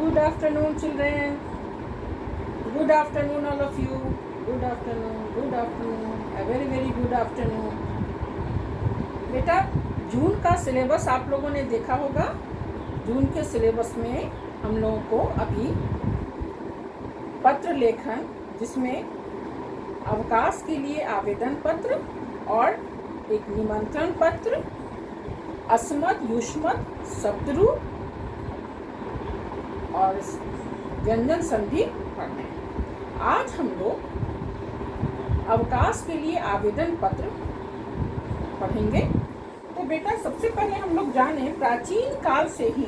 Good afternoon, children. Good afternoon, all of you. Good afternoon, good afternoon. A very, very good afternoon. बेटा, जून का syllabus आप लोगों ने देखा होगा। जून के सिलेबस में हम लोगों को अभी पत्र लेखन, जिसमें अवकाश के लिए आवेदन पत्र और एक निमंत्रण पत्र, अस्मत्, युष्मत्, शब्दरूप और व्यंजन संधि पढ़ना है। आज हम लोग अवकाश के लिए आवेदन पत्र पढ़ेंगे। तो बेटा, सबसे पहले हम लोग जाने, प्राचीन काल से ही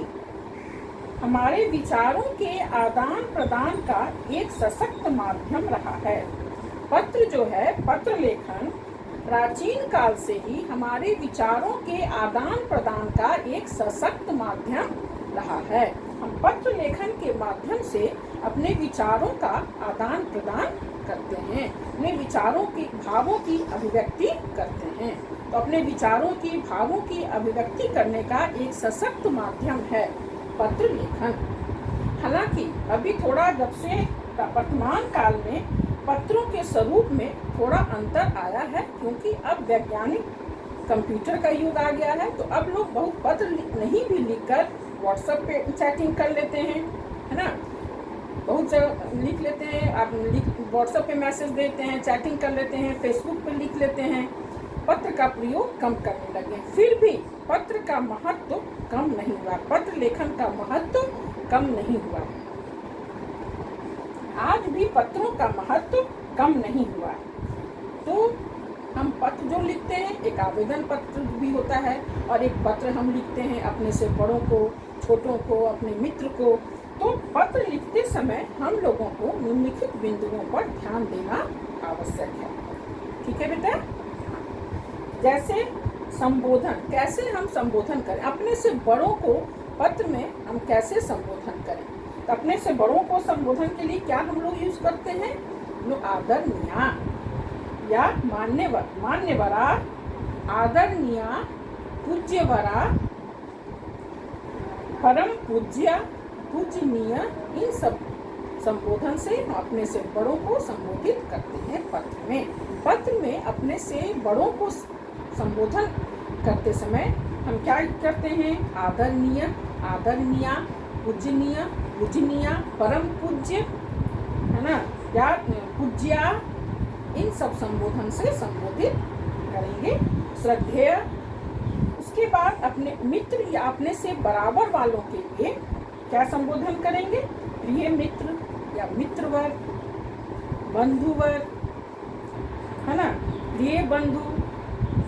हमारे विचारों के आदान प्रदान का एक सशक्त माध्यम रहा है। पत्र जो है, पत्र लेखन प्राचीन काल से ही हमारे विचारों के आदान प्रदान का एक सशक्त माध्यम रहा है। हम पत्र लेखन के माध्यम से अपने विचारों का आदान प्रदान करते हैं, अपने विचारों की, भावों की अभिव्यक्ति करते हैं। तो अपने विचारों की, भावों की अभिव्यक्ति करने का एक सशक्त माध्यम है पत्र लेखन। हालांकि अभी थोड़ा, जब से वर्तमान काल में पत्रों के स्वरूप में थोड़ा अंतर आया है, क्योंकि अब वैज्ञानिक कंप्यूटर का युग आ गया है। तो अब लोग बहुत पत्र नहीं भी लिखकर व्हाट्सएप पे चैटिंग कर लेते हैं, है ना। बहुत जगह लिख लेते हैं, आप व्हाट्सएप पे मैसेज देते हैं, चैटिंग कर लेते हैं, फेसबुक पे लिख लेते हैं। पत्र का प्रयोग कम करने लगे। फिर भी पत्र का महत्व कम नहीं हुआ, पत्र लेखन का महत्व कम नहीं हुआ। आज भी पत्रों का महत्व कम नहीं हुआ। तो हम पत्र जो लिखते हैं, एक आवेदन पत्र भी होता है और एक पत्र हम लिखते हैं अपने से बड़ों को, छोटों को, अपने मित्र को। तो पत्र लिखते समय हम लोगों को निम्नलिखित बिंदुओं पर ध्यान देना आवश्यक है। ठीक है बेटा। जैसे संबोधन, कैसे हम संबोधन करें, अपने से बड़ों को पत्र में हम कैसे संबोधन करें। तो अपने से बड़ों को संबोधन के लिए क्या हम लोग यूज करते हैं, लोग आदरणीय या मान्यवरा, आदरणीय, पूज्यवरा, परम पूज्य, पूजनीय, इन सब संबोधन से हम अपने से बड़ों को संबोधित करते हैं पत्र में। पत्र में अपने से बड़ों को संबोधन करते समय हम क्या करते हैं, आदरणीय, आदरणीय, पूजनीय, पूजनीय, परम पूज्य, है ना, या पूज्या, इन सब संबोधन से संबोधित करेंगे। श्रद्धेय। उसके बाद अपने मित्र या अपने से बराबर वालों के लिए क्या संबोधन करेंगे, प्रिय मित्र या मित्रवर, बंधुवर, है ना, प्रिय बंधु,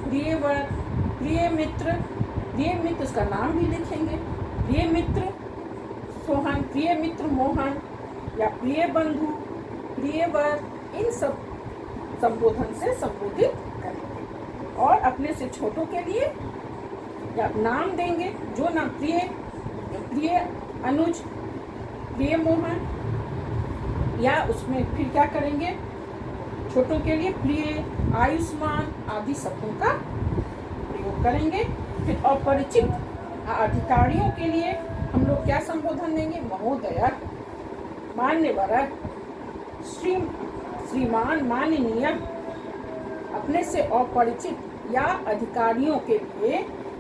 प्रियवर, प्रिय मित्र। प्रिय मित्र, उसका नाम भी लिखेंगे, प्रिय मित्र सोहन, प्रिय मित्र मोहन, या प्रिय बंधु, प्रियवर, इन सब संबोधन से संबोधित करेंगे। और अपने से छोटों के लिए या नाम देंगे, जो नाम, प्रिय, प्रिय अनुज, प्रिय मोहन, या उसमें फिर क्या करेंगे, छोटों के लिए प्रिय, आयुष्मान आदि शब्दों का प्रयोग करेंगे। फिर अपरिचित अधिकारियों के लिए हम लोग क्या संबोधन देंगे, महोदय, मान्यवर, श्रीमान, माननीय। अपने से अपरिचित या अधिकारियों के लिए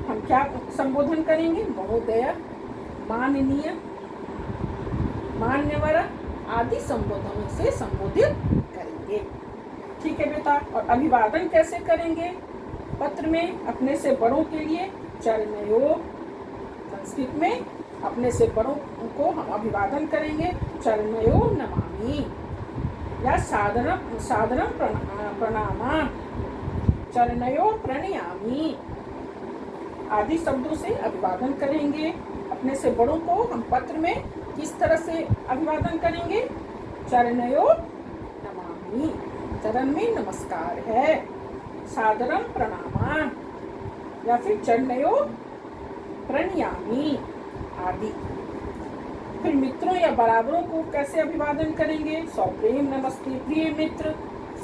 हम क्या संबोधन करेंगे, महोदय, माननीय, मान्यवर आदि संबोधनों से संबोधित करेंगे। ठीक है बेटा। और अभिवादन कैसे करेंगे पत्र में, अपने से बड़ों के लिए चरणयोः, संस्कृत में अपने से बड़ों को हम अभिवादन करेंगे, चरणयोः नमामि, या सादरं प्रणामा, चरणयोः प्रणयामि आदि शब्दों से अभिवादन करेंगे। अपने से बड़ों को हम पत्र में किस तरह से अभिवादन करेंगे, चरणयोः नमामि, चरण में नमस्कार है, सादरं प्रणामा, या फिर चरणयोः प्रणयामि आदि। फिर मित्रों या बराबरों को कैसे अभिवादन करेंगे, सप्रेम नमस्ते प्रिय मित्र,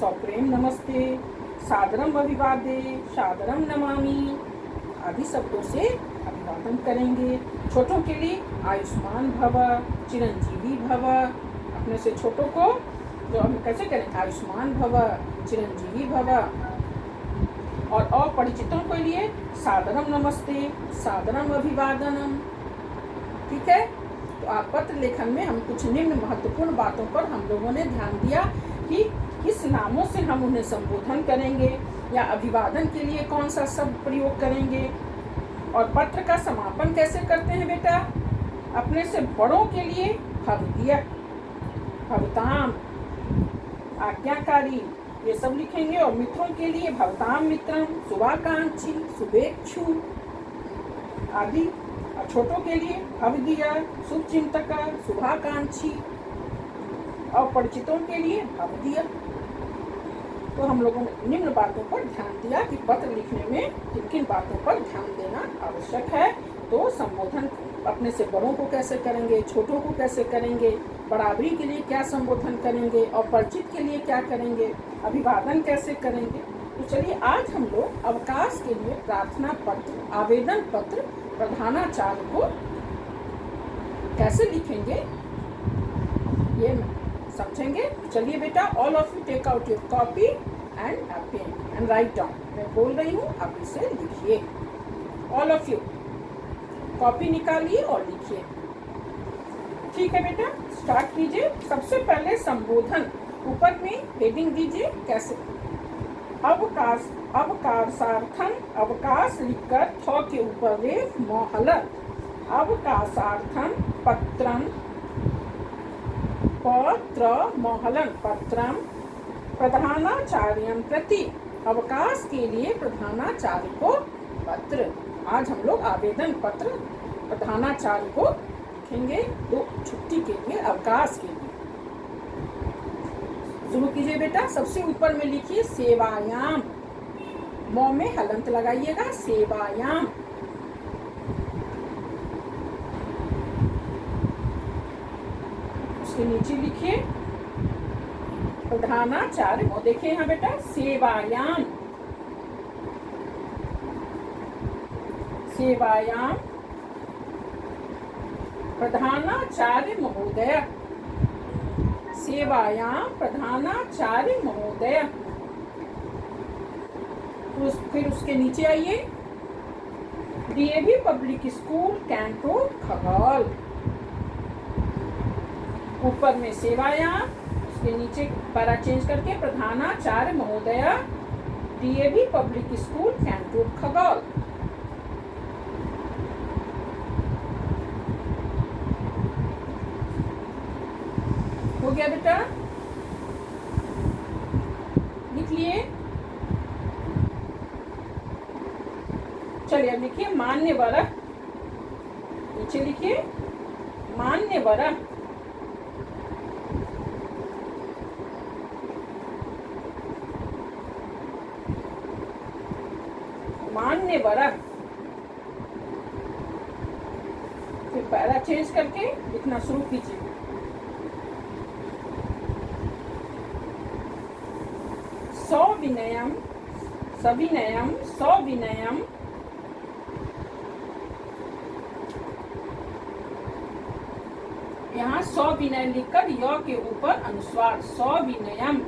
सप्रेम नमस्ते, सादरम अभिवादे, सादरम नमामि आदि शब्दों से अभिवादन करेंगे। छोटों के लिए आयुष्मान भव, चिरंजीवी भव। अपने से छोटों को जो हम कैसे करें, आयुष्मान भव, चिरंजीवी भव। और अपरिचितों के लिए सादरम नमस्ते, सादरम अभिवादनम। ठीक है, तो आप पत्र लेखन में हम कुछ निम्न महत्वपूर्ण बातों पर हम लोगों ने ध्यान दिया कि किस नामों से हम उन्हें संबोधन करेंगे या अभिवादन के लिए कौन सा शब्द प्रयोग करेंगे। और पत्र का समापन कैसे करते हैं बेटा, अपने से बड़ों के लिए भवदीय, भवताम, आज्ञाकारी, ये सब लिखेंगे। और मित्रों के लिए भवताम मित्रम, शुभाकांक्षी, शुभेच्छु आदि। और छोटों के लिए भवदीय, शुभचिंतक, शुभाकांक्षी। और परिचितों के लिए भवदीय। तो हम लोगों ने निम्न बातों पर ध्यान दिया कि पत्र लिखने में किन किन बातों पर ध्यान देना आवश्यक है। तो संबोधन अपने से बड़ों को कैसे करेंगे, छोटों को कैसे करेंगे, बराबरी के लिए क्या संबोधन करेंगे, और परिचित के लिए क्या करेंगे, अभिवादन कैसे करेंगे। तो चलिए आज हम लोग अवकाश के लिए प्रार्थना पत्र, आवेदन पत्र प्रधानाचार्य को कैसे लिखेंगे ये समझेंगे। चलिए बेटा, all of you take out your copy and a pen and write down. मैं बोल रही हूँ, आप इसे लिखिए। ऑल ऑफ यू कॉपी निकालिए और लिखिए। ठीक है बेटा, स्टार्ट कीजिए। सबसे पहले संबोधन, ऊपर में हेडिंग दीजिए कैसे। अवकाश, अवकाशार्थम, अवकाश लिखकर थ के ऊपर रेफ मोहलत। अवकाशार्थम पत्रम, पत्र मोहलन, पत्रम प्रधानाचार्यं प्रति, अवकाश के लिए प्रधानाचार्य को पत्र। आज हम लोग आवेदन पत्र प्रधानाचार्य को लिखेंगे, दो छुट्टी के लिए, अवकाश के लिए। शुरू कीजिए बेटा, सबसे ऊपर में लिखिए सेवायाम, मौ में हलंत लगाइएगा, सेवायाम। उसके नीचे लिखिए प्रधानाचार्य, वो देखिए यहाँ बेटा, सेवायाम, सेवायाम प्रधानाचार्य महोदय, सेवायाम प्रधानाचार्य महोदय। फिर उसके नीचे आइए, डीएवी पब्लिक स्कूल कैंटोन खगौल। ऊपर में सेवायाम, उसके नीचे पैरा चेंज करके प्रधानाचार्य महोदय, डीएवी पब्लिक स्कूल कैंटोन खगौल। हो गया बेटा, लिख लिए। चलिए अब लिखिए मान्यवर, नीचे लिखिए मान्यवर। मान्यवर, फिर पैरा चेंज करके लिखना शुरू कीजिए। सविनयम, सविनयम, सविनयम, यहाँ सविनय लिखकर य के ऊपर अनुस्वार, सविनयम,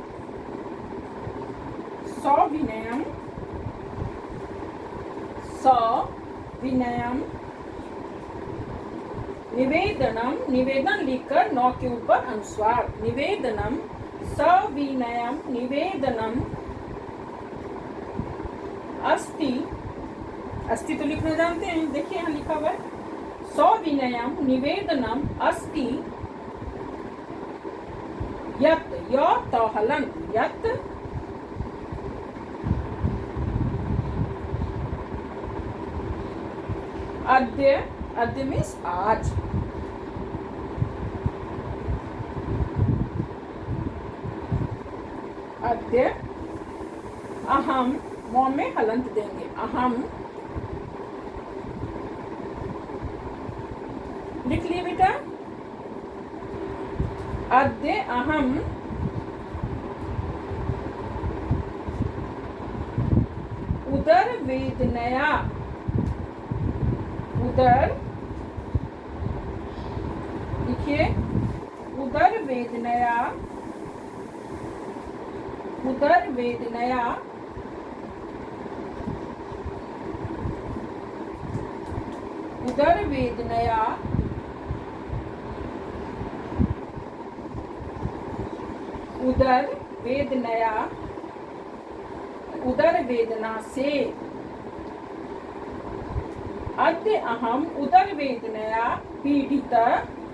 सविनयम, सविनयम। निवेदनम, निवेदन लिखकर नौ के ऊपर अनुस्वार, निवेदनम, सविनयम, निवेदनम। अस्ति, अस्ति तो लिखना जानते हैं, देखिए यहाँ लिखा हुआ है, सविनयम निवेदनम अस्ति यत्, य हलन, यत् अद्य, अद्य मीन्स आज, अद्य। अहम, मौ में हलंत देंगे, अहम। लिख लिए बेटा, अद्य अहम उदर वेदनया, उदर, लिखिए उदर वेदनया, उदर वेदनया उदर वेदनया उदर वेदनया उदर वेदना से अद्य अहम उदर वेदनया पीड़ित,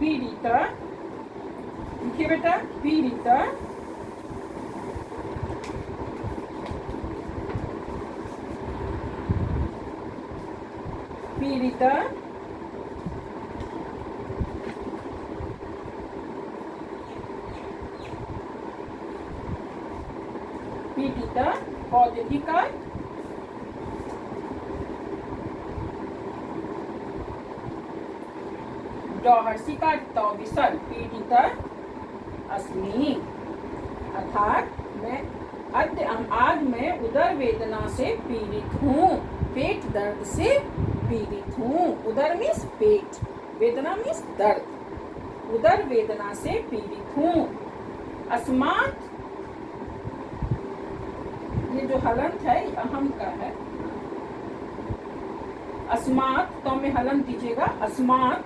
पीड़ित, लिखिए बेटा पीड़ित, पीड़ित पीड़ित पौधिकार डॉहर्षिका विसर्ग पीड़ित अस्मि, अर्थात आज मैं उदर वेदना से पीड़ित हूँ, पेट दर्द से पीड़ित हूँ। उदर मीन्स पेट, वेदना मीन्स दर्द, उदर वेदना से पीड़ित हूँ। अस्मात्, ये जो हलंत है अहम का है, अस्मात् तो में हलंत दीजिएगा, अस्मात्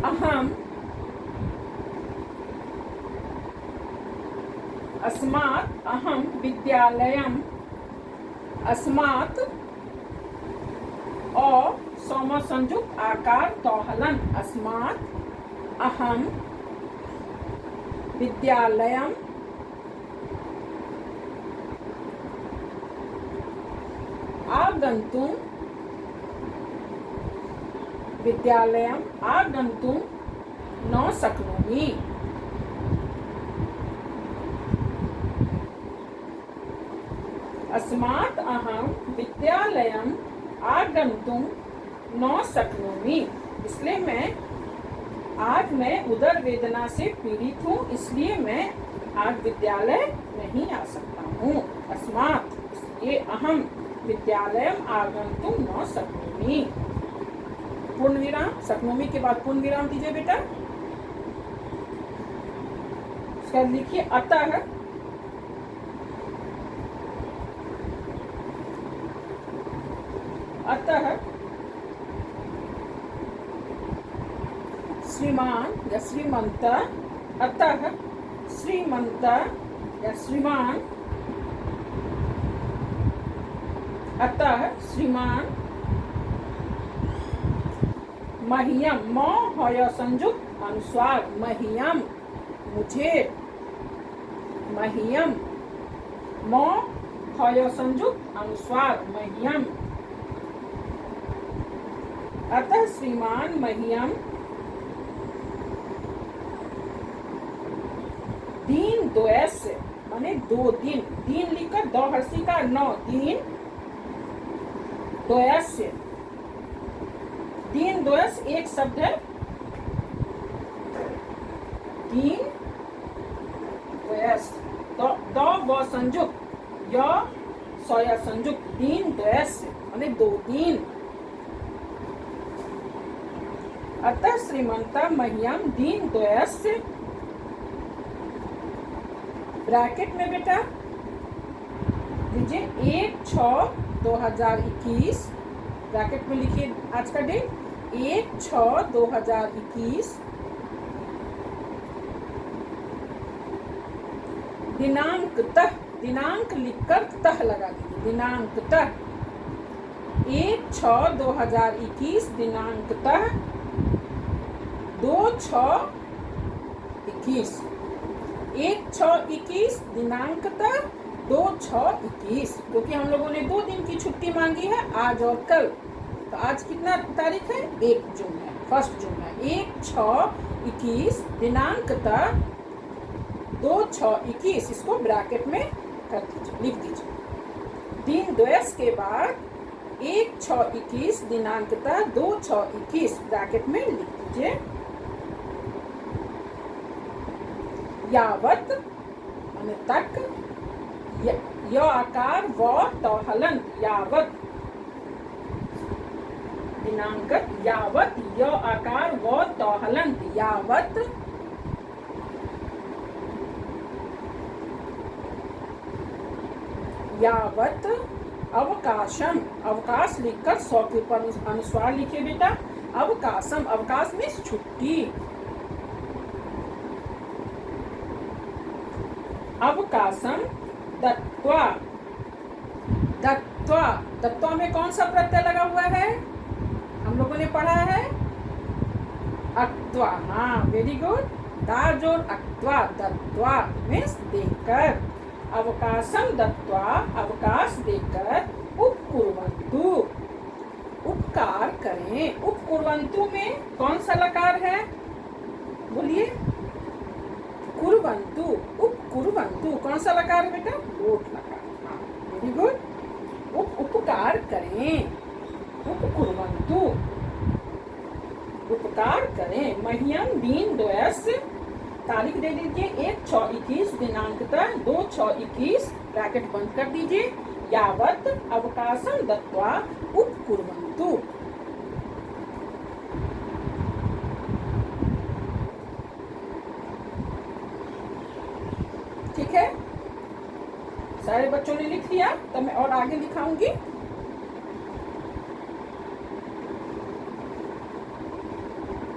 अहम, अस्मात् अहम विद्यालयम, अस्मात् और सोम संयुक्त आकार तोहलन, अस्मात् अहम विद्यालयम आगंतुम, विद्यालयम आगंतुम न शक्नोमि, अस्मात् अहम विद्यालयम आगंतुम न शक्नोमि, इसलिए आज मैं उदर वेदना से पीड़ित हूँ, इसलिए मैं आज विद्यालय नहीं आ सकता हूँ। अस्मात्, इसलिए अहम विद्यालयम आगंतुम न शक्नोमि, पूर्ण विराम, शक्नोमि के बाद पूर्ण विराम दीजिए बेटा। उसका लिखिए अतः, अतः श्रीमान या श्रीमंत, अतः श्रीमंत या श्रीमान, अतः श्रीमान मह्यम, म हय संयुक्त अनुस्वार, मह्यम मुझे, मह्यम म हय संयुक्त अनुस्वार मह्यम, अतः श्रीमान मह्यम दीन द्वयस्य, माने 2 दिन, दीन लिखकर दो हर्षिका 9, दीन द्वयस्य, दीन द्वयस एक शब्द है, दीन द्वयस, दो व संयुक्त, य सय संयुक्त, दीन द्वयस्य माने 2 दिन, अतः श्रीमंता मह्यम दीन द्वयस्य, ब्रैकेट में बेटा लीजिए 1/6/2021, ब्रैकेट में लिखिए आज का डेट 1/6/2021, दिनांकतः, दिनांक लिखकर तह लगा दीजिए, दिनांकतः 1/6/2021, दिनांकतः 2/6/21, 1/6/21 दिनांकतः 2/6/21, क्योंकि हम लोगों ने 2 दिन की छुट्टी मांगी है, आज और कल, तो आज कितना तारीख है, 1 जून है, 1 जून है, 1/6/21 दिनांकतः 2/6/21, इसको ब्रैकेट में कर दीजिए, लिख दीजिए। दिन द्वयस के बाद 1/6/21 दिनांकतः 2/6/21 ब्रैकेट में लिख दीजिए। यावत माने तक, य आकार व तो हलंत, यावत दिनांक यावत य आकार व त हलंत यावत अवकाशम अवकाश लिखकर 100 के ऊपर अनुस्वार लिखिए बेटा। अवकाशम अवकाश में छुट्टी। अवकाशम दत्वा दत्वा दत्वा में कौन सा प्रत्यय लगा हुआ है हम लोगों ने पढ़ा है अक्त्वा। हाँ वेरी गुड। दाजोर अक्त्वा दत्वा मीन्स देकर। अवकाशम दत्वा अवकाश देकर उपकुर्वन्तु उपकार करें। उपकुर्वन्तु में कौन सा लकार है बोलिए। कुर्वन्तु उपकुर्वन्तु कौन सा लकार है बेटा लोट लकार। हाँ वेरी गुड। उपकार करें उपकुर्वन्तु उपकार करें। मह्यम दीन द्वयस्य तारीख दे दीजिए 1/6/21 दिनांक 2/6/21 ब्रैकेट बंद कर दीजिए। यावत अवकाशम दत्वा उपकुर्वन्तु। ठीक है सारे बच्चों ने लिख लिया तो मैं और आगे लिखाऊंगी।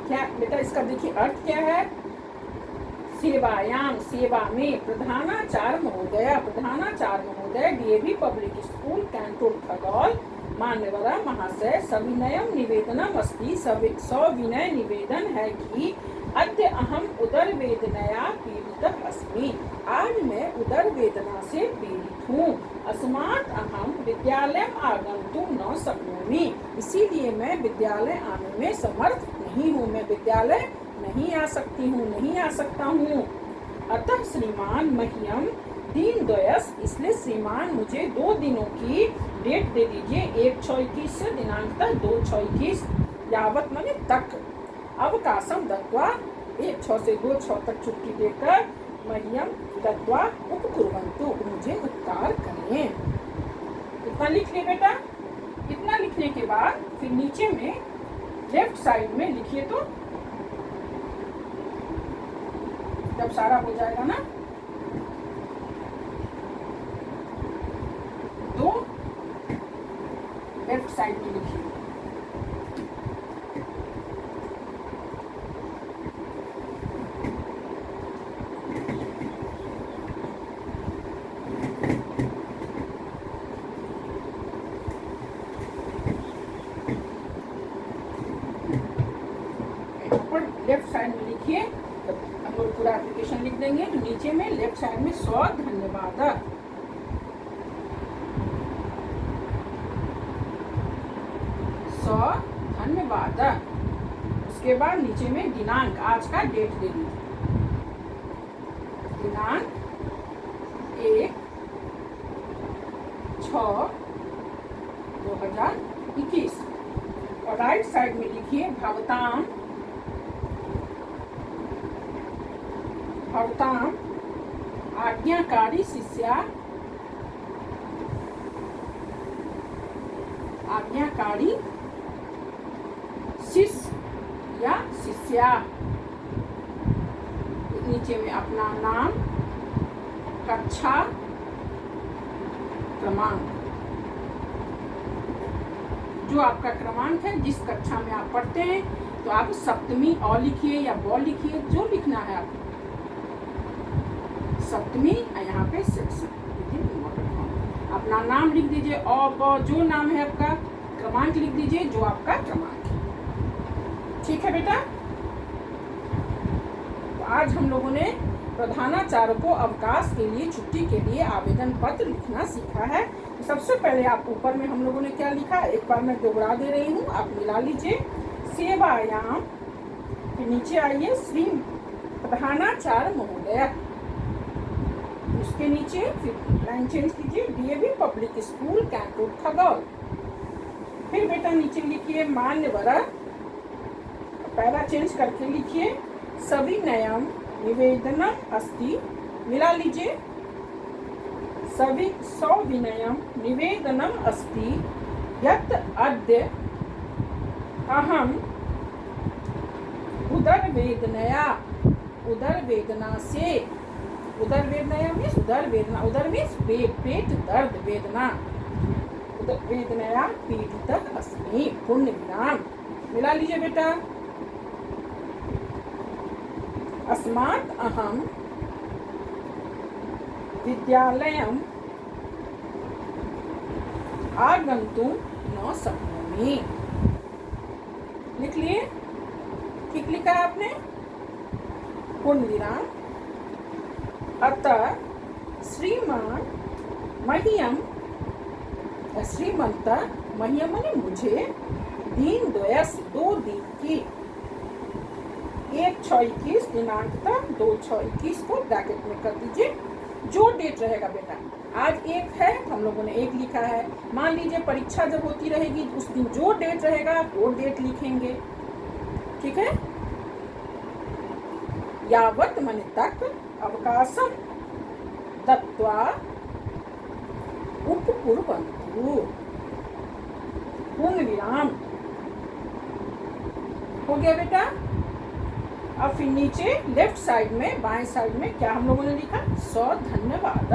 क्या बेटा इसका देखिए अर्थ क्या है। सेवायाम सेवा में प्रधानाचार्य महोदय डीएवी पब्लिक स्कूल कैंटोन खगौल मान्यवरा महाशय सविनयम निवेदनम अस्ति। सविनय निवेदन है कि अद्य अहम उदर वेदनया पीड़ितः अस्मि। आज मैं उदर वेदना से पीड़ित हूँ। अस्मात् अहम विद्यालयम आगन्तुं न शक्नोमि। इसीलिए मैं विद्यालय आने में समर्थ नहीं हूँ। मैं विद्यालय नहीं आ सकती हूँ नहीं आ सकता हूँ। अतः श्रीमान मह्यम दीन द्वयस इसलिए श्रीमान मुझे 2 दिनों की डेट दे दीजिए। 1/6/21 से दिनांक तक 2/6/21 यावत माने तक। अवकाशम दत्वा 1/6 से 2/6 तक छुट्टी देकर मह्यम दत्वा उपकुर्वन्तु मुझे उपकार करें। इतना लिख लिया बेटा। इतना लिखने के बाद फिर नीचे में लेफ्ट साइड में लिखिए तो जब सारा हो जाएगा ना तो लेफ्ट साइड में लिखिए। लेफ्ट साइड में लिखिए। हम लोग पूरा एप्लीकेशन लिख देंगे तो नीचे में लेफ्ट साइड में 100 धन्यवाद 100 धन्यवाद। उसके बाद नीचे में दिनांक आज का डेट दे दीजिए। दिनांक 1/6/2021 और राइट साइड में लिखिए भवताम आज्ञाकारी शिष्या आज्ञाकारी शिष्य या शिष्या। नीचे में अपना नाम कक्षा क्रमांक जो आपका क्रमांक है जिस कक्षा में आप पढ़ते हैं तो आप सप्तमी अ लिखिए या ब लिखिए जो लिखना है आपको। सप्तमी यहाँ पे सेक्शन अपना नाम लिख दीजिए अ ब जो नाम है आपका। क्रमांक लिख दीजिए जो आपका क्रमांक है। ठीक है बेटा। तो आज हम लोगों ने प्रधानाचार्य को अवकाश के लिए छुट्टी के लिए आवेदन पत्र लिखना सीखा है। तो सबसे पहले आप ऊपर में हम लोगों ने क्या लिखा एक बार मैं दोहरा दे रही हूँ आप मिला लीजिए। सेवायाम फिर नीचे आइए श्री प्रधानाचार्य महोदय। उसके नीचे फिर लाइन चेंज कीजिए डीएवी पब्लिक स्कूल कैंटोन खगौल। फिर बेटा नीचे लिखिए मान्यवरा पहला चेंज करके लिखिए सविनयम निवेदनम अस्ति। मिला लीजिए सविनयम निवेदनम अस्ति यत् अद्य अहम उदर वेदनया, उदर वेदना से, उदर वेदनया मीन्स उदर वेदना, उदर मीन्स पेट दर्द वेदना, उदर वेदनया पीड़ितः अस्मि, पूर्ण विराम। मिला लीजिए बेटा। अस्मात् अहम विद्यालयम आगंतुम न शक्नोमि। लिख लिए? ठीक लिखा है आपने? पूर्ण विराम। अतः श्रीमान मह्यम, श्रीमंत मह्यम माने मुझे, दिन द्वयस 2 दिन की, 1/6/21 दिनांक तक 2/6/21 को ब्रैकेट में कर दीजिए। जो डेट रहेगा बेटा, आज 1 है तो हम लोगों ने 1 लिखा है। मान लीजिए परीक्षा जब होती रहेगी उस दिन जो डेट रहेगा वो डेट लिखेंगे। ठीक है? यावत माने तक, अवकाशम दत्वा उपकुर्वन्तु, पूर्ण विराम। हो गया बेटा? अब फिर नीचे लेफ्ट साइड में, बाएं साइड में क्या हम लोगों ने लिखा? सधन्यवाद,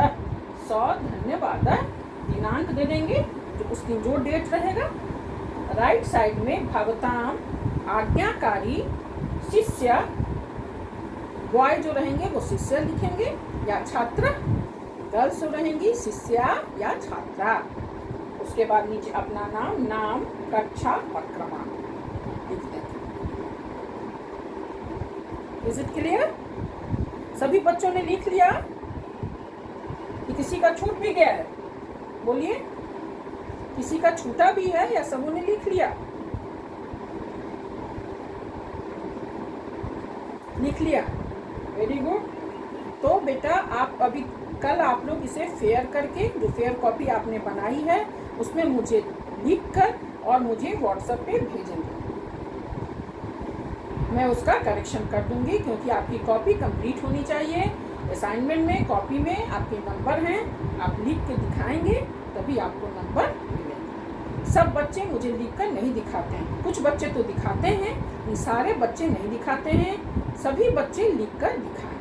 सधन्यवाद। दिनांक दे देंगे जो उस दिन जो डेट रहेगा। राइट साइड में भवताम आज्ञाकारी शिष्य, बॉय जो रहेंगे वो शिष्य लिखेंगे या छात्र, गर्ल्स जो रहेंगी शिष्या या छात्रा। उसके बाद नीचे अपना नाम, नाम, कक्षा और क्रमांक लिख देंगे। Is it clear? सभी बच्चों ने लिख लिया कि किसी का छूट भी गया है? बोलिए, किसी का छूटा भी है या सबों ने लिख लिया? लिख लिया, वेरी गुड। तो बेटा आप अभी कल आप लोग इसे फेयर करके, जो फेयर कॉपी आपने बनाई है उसमें मुझे लिख कर और मुझे व्हाट्सएप पे भेजेंगे। मैं उसका करेक्शन कर दूंगी क्योंकि आपकी कॉपी कंप्लीट होनी चाहिए। असाइनमेंट में, कॉपी में आपके नंबर हैं, आप लिख के दिखाएंगे तभी आपको नंबर मिलेंगे। सब बच्चे मुझे लिखकर नहीं दिखाते हैं, कुछ बच्चे तो दिखाते हैं, सारे बच्चे नहीं दिखाते हैं। सभी बच्चे लिखकर दिखाएं।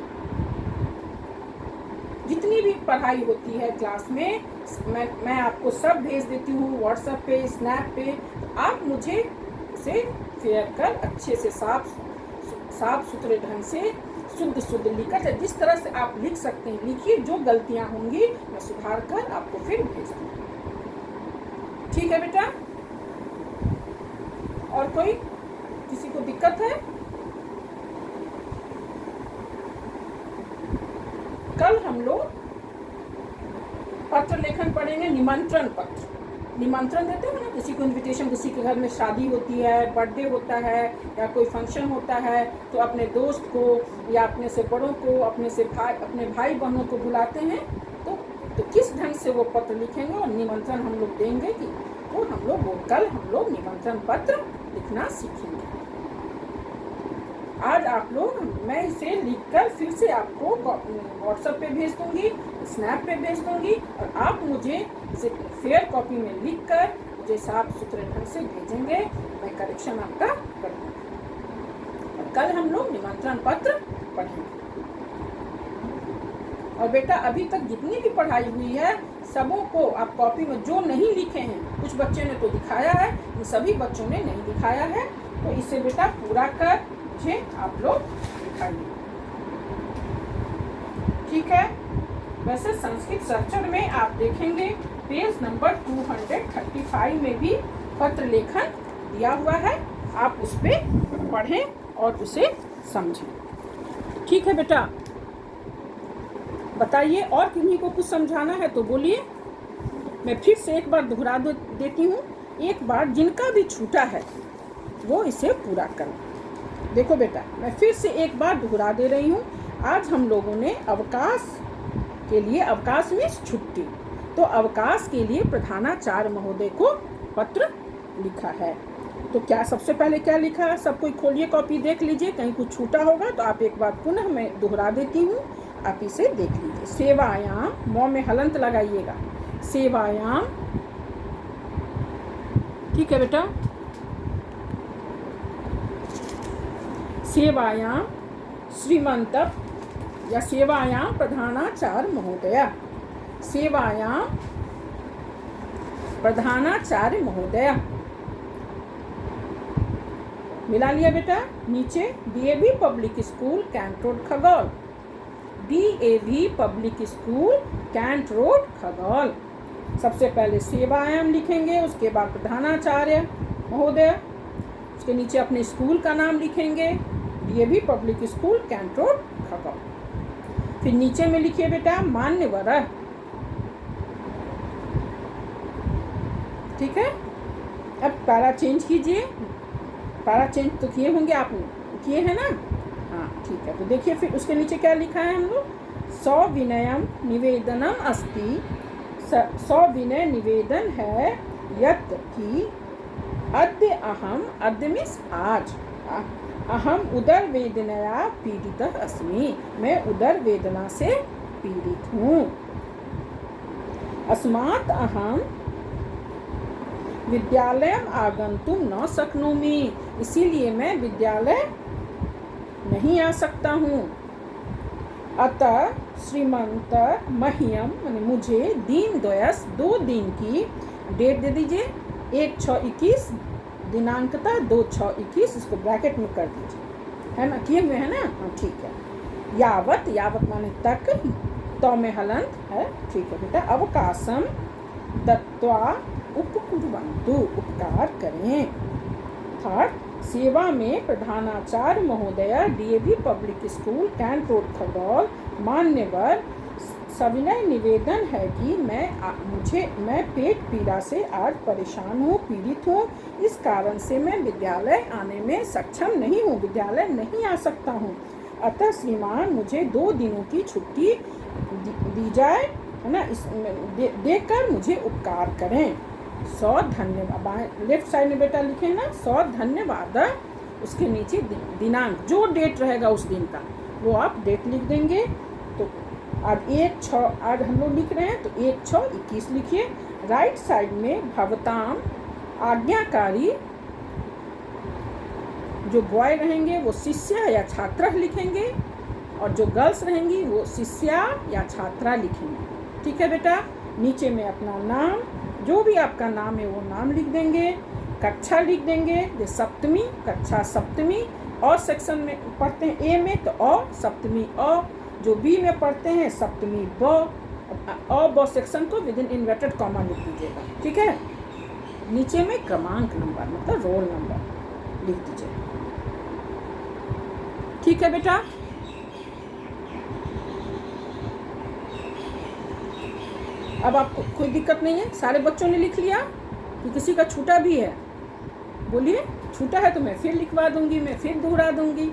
जितनी भी पढ़ाई होती है क्लास में मैं आपको सब भेज देती हूँ व्हाट्सएप पे, स्नैप पे। आप मुझे इसे फेयर कर अच्छे से साफ सुथरे ढंग से शुद्ध लिखकर, जिस तरह से आप लिख सकते हैं लिखिए। जो गलतियां होंगी मैं सुधार कर आपको फिर भेजूंगी। ठीक है बेटा? और कोई किसी को दिक्कत है? कल हम लोग पत्र लेखन पढ़ेंगे, निमंत्रण पत्र। निमंत्रण देते हैं ना किसी को, इनविटेशन, किसी के घर में शादी होती है, बर्थडे होता है या कोई फंक्शन होता है तो अपने दोस्त को या अपने से बड़ों को, अपने भाई बहनों को बुलाते हैं। तो किस ढंग से वो पत्र लिखेंगे और निमंत्रण हम लोग देंगे कि वो कल हम लोग निमंत्रण पत्र लिखना सीखेंगे। आज आप लोग, मैं इसे लिखकर फिर से आपको व्हाट्सएप पे भेज दूंगी, स्नैप पे भेज दूंगी और आप मुझे इसे फेयर कॉपी में लिखकर मुझे साफ सुथरे ढंग से भेजेंगे। मैं करेक्शन आपका कर दूंगी और कल हम लोग निमंत्रण पत्र पढ़ेंगे। और बेटा अभी तक जितनी भी पढ़ाई हुई है सबों को आप कॉपी में जो नहीं लिखे हैं, कुछ बच्चे ने तो दिखाया है, इन सभी बच्चों ने नहीं दिखाया है, तो इसे बेटा पूरा कर मुझे आप लोग दिखाइए। ठीक है? वैसे संस्कृत सर्चर में आप देखेंगे पेज नंबर 235 में भी पत्र लेखन दिया हुआ है। आप उस पर पढ़ें और उसे समझें। ठीक है बेटा? बताइए, और किन्हीं को कुछ समझाना है तो बोलिए। मैं फिर से एक बार दोहरा देती हूँ, एक बार जिनका भी छूटा है वो इसे पूरा करें। देखो बेटा, मैं फिर से एक बार दोहरा दे रही हूँ। आज हम लोगों ने अवकाश के लिए, अवकाश में छुट्टी, तो अवकाश के लिए प्रधानाचार्य महोदय को पत्र लिखा है। तो क्या सबसे पहले क्या लिखा है? सब कोई खोलिए, कॉपी देख लीजिए, कहीं कुछ छूटा होगा तो आप एक बार पुनः मैं दोहरा देती हूँ, आप इसे देख लीजिए। सेवायाम, मौ में हलंत लगाइएगा, सेवायाम। ठीक है बेटा? सेवायां श्रीमंत या सेवायां प्रधानाचार्य महोदय, सेवायां प्रधानाचार्य महोदय। मिला लिया बेटा। नीचे DAV public school cantt road Khagaul, DAV public school cantt road Khagaul. सबसे पहले सेवायाम लिखेंगे, उसके बाद प्रधानाचार्य महोदय, उसके नीचे अपने स्कूल का नाम लिखेंगे, DAV public school cantt road Khagaul. फिर नीचे में लिखिए बेटा मान्यवर। ठीक है। अब पैरा चेंज कीजिए। पैरा चेंज तो किए होंगे आप, किए हैं ना? हाँ ठीक है। तो देखिए फिर उसके नीचे क्या लिखा है हम लोग, सविनयम निवेदनम अस्ति, सविनय निवेदन है यत् कि अद्य अहम, अद्य मीन्स आज, अहम उदर वेदनया पीड़ितः अस्मि, मैं उदर वेदना से पीड़ित हूँ। अस्मात् अहम विद्यालयम आगन्तुम न शक्नोमि, इसीलिए मैं विद्यालय नहीं आ सकता हूँ। अतः श्रीमंत मह्यम, मैंने मुझे दीन द्वयस, 2 दिन की डेट दे दीजिए, 1/6/21 दिनांकता 2/6/21, इसको ब्रैकेट में कर दीजिए, है ना? किए हुए है ना? हाँ ठीक है। यावत, यावत माने तक, तो में हलंत है, ठीक है बेटा। अवकाशम दत्वा उपकुर्वन्तु, उपकार करें। थर्ड, सेवा में प्रधानाचार्य महोदय DAV public school cantt road Khagaul, मान्यवर, सविनय निवेदन है कि मैं पेट पीड़ा से आज परेशान हूँ, पीड़ित हूँ, इस कारण से मैं विद्यालय आने में सक्षम नहीं हूँ, विद्यालय नहीं आ सकता हूँ। अतः श्रीमान मुझे 2 दिनों की छुट्टी दी जाए, है ना? इस देकर मुझे उपकार करें। 100 धन्यवाद। लेफ्ट साइड में बेटा लिखे ना 100 धन्यवाद, उसके नीचे दिनांक, जो डेट रहेगा उस दिन का वो आप डेट लिख देंगे। तो आज 1/6, आज हम लोग लिख रहे हैं तो 1/6/21 लिखिए। राइट साइड में भवताम आज्ञाकारी, जो बॉय रहेंगे वो शिष्या या छात्रा लिखेंगे, और जो गर्ल्स रहेंगी वो शिष्या या छात्रा लिखेंगे। ठीक है बेटा। नीचे में अपना नाम, जो भी आपका नाम है वो नाम लिख देंगे, कक्षा लिख देंगे, जैसे सप्तमी, कक्षा सप्तमी, और सेक्शन में पढ़ते हैं ए में तो सप्तमी अ, जो बी में पढ़ते हैं सप्तमी ब सेक्शन को विद इन इन्वर्टेड कॉमा लिख दीजिएगा। ठीक है। नीचे में क्रमांक नंबर मतलब रोल नंबर लिख दीजिए। ठीक है बेटा। अब आपको कोई दिक्कत नहीं है, सारे बच्चों ने लिख लिया कि किसी का छूटा भी है? बोलिए, छूटा है तो मैं फिर लिखवा दूंगी, मैं फिर दोहरा दूंगी।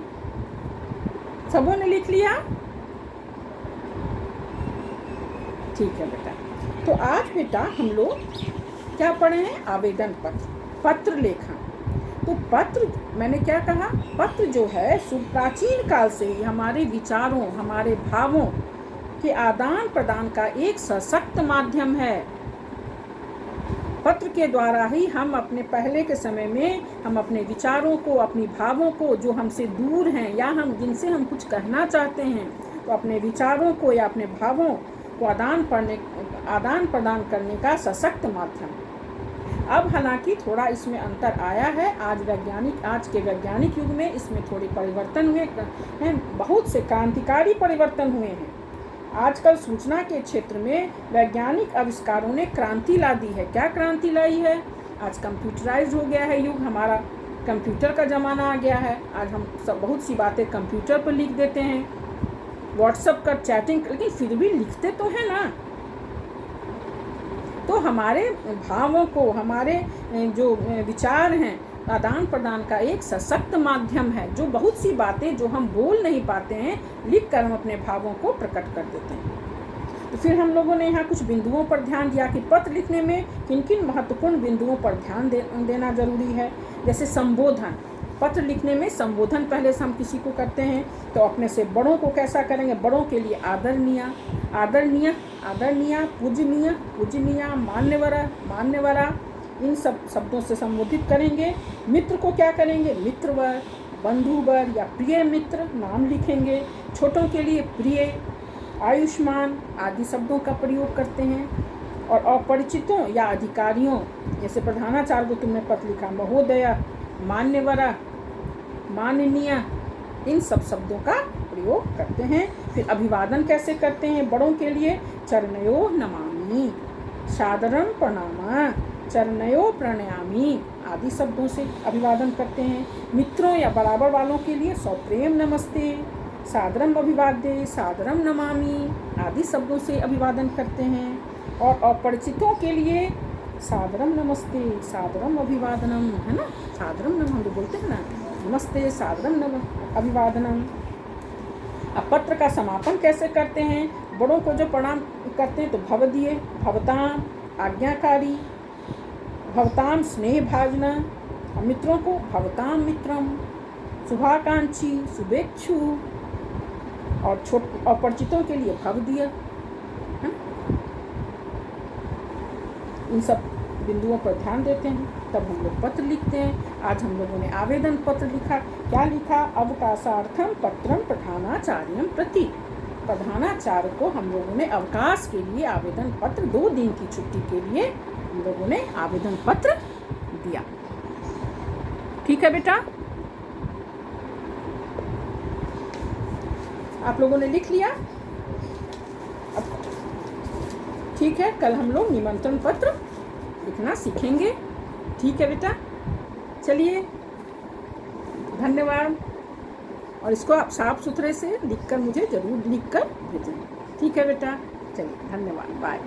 सबों ने लिख लिया? ठीक है बेटा। तो आज बेटा हम लोग क्या पढ़े हैं? आवेदन पत्र, पत्र लेखन। तो पत्र, मैंने क्या कहा, पत्र जो है सुप्राचीन काल से ही हमारे विचारों, हमारे भावों के आदान प्रदान का एक सशक्त माध्यम है। पत्र के द्वारा ही हम अपने पहले के समय में हम अपने विचारों को, अपनी भावों को, जो हमसे दूर हैं या हम जिनसे हम कुछ कहना चाहते हैं, तो अपने विचारों को या अपने भावों को आदान प्रदान करने का सशक्त माध्यम। अब हालांकि थोड़ा इसमें अंतर आया है, आज के वैज्ञानिक युग में इसमें थोड़े परिवर्तन हुए हैं, बहुत से क्रांतिकारी परिवर्तन हुए हैं। आजकल सूचना के क्षेत्र में वैज्ञानिक आविष्कारों ने क्रांति ला दी है। क्या क्रांति लाई है? आज कंप्यूटराइज हो गया है युग, हमारा कंप्यूटर का ज़माना आ गया है। आज हम सब बहुत सी बातें कंप्यूटर पर लिख देते हैं, व्हाट्सएप कर चैटिंग, लेकिन फिर भी लिखते तो हैं ना। तो हमारे भावों को, हमारे जो विचार हैं, आदान प्रदान का एक सशक्त माध्यम है, जो बहुत सी बातें जो हम बोल नहीं पाते हैं, लिख कर हम अपने भावों को प्रकट कर देते हैं। तो फिर हम लोगों ने यहाँ कुछ बिंदुओं पर ध्यान दिया कि पत्र लिखने में किन किन महत्वपूर्ण बिंदुओं पर ध्यान देना जरूरी है। जैसे संबोधन, पत्र लिखने में संबोधन पहले से हम किसी को करते हैं तो अपने से बड़ों को कैसा करेंगे? बड़ों के लिए आदरणीय, आदरणीय, आदरणीय, पूजनीय, पूजनीय, मान्यवरा, मान्यवरा, इन सब शब्दों से संबोधित करेंगे। मित्र को क्या करेंगे? मित्रवर, बंधुवर या प्रिय मित्र नाम लिखेंगे। छोटों के लिए प्रिय, आयुष्मान आदि शब्दों का प्रयोग करते हैं। और अपरिचितों या अधिकारियों, जैसे प्रधानाचार्य को तुमने पत्र लिखा, महोदया, मान्यवरा, माननीय, इन सब शब्दों का प्रयोग करते हैं। फिर अभिवादन कैसे करते हैं बड़ों के लिए, चरणयो नमामि, सादरम प्रणामा, चरणयो प्रणयामि आदि शब्दों से अभिवादन करते हैं। मित्रों या बराबर वालों के लिए सप्रेम नमस्ते, सादरम अभिवाद्य, सादरम नमामि आदि शब्दों से अभिवादन करते हैं। और अपरिचितों के लिए सादरम नमस्ते, सादरम अभिवादनम, है ना, सादरम नमः बोलते हैं ना, नमस्ते, सादरम अभिवादनम। अब पत्र का समापन कैसे करते हैं, बड़ों को जो प्रणाम करते हैं तो भवदीय, भवताम आज्ञाकारी, भवताम स्नेह भाजना, और मित्रों को भवताम मित्रम, शुभाकांक्षी, शुभेच्छु, और अपरिचितों के लिए भवदीय। इन सब बिंदुओं पर ध्यान देते हैं, तब हम लोग पत्र लिखते हैं। आज हम लोगों ने आवेदन पत्र लिखा। क्या लिखा, अवकाशार्थम पत्रम प्रधानाचार्यम प्रति, प्रधानाचार्य को हम लोगों ने अवकाश के लिए आवेदन पत्र, 2 दिन की छुट्टी के लिए हम लोगों ने आवेदन पत्र दिया। ठीक है बेटा, आप लोगों ने लिख लिया। अब ठीक है, कल हम लोग निमंत्रण पत्र लिखना सीखेंगे। ठीक है बेटा, चलिए, धन्यवाद। और इसको आप साफ सुथरे से लिखकर मुझे ज़रूर लिखकर भेजें। ठीक है बेटा, चलिए, धन्यवाद, बाय।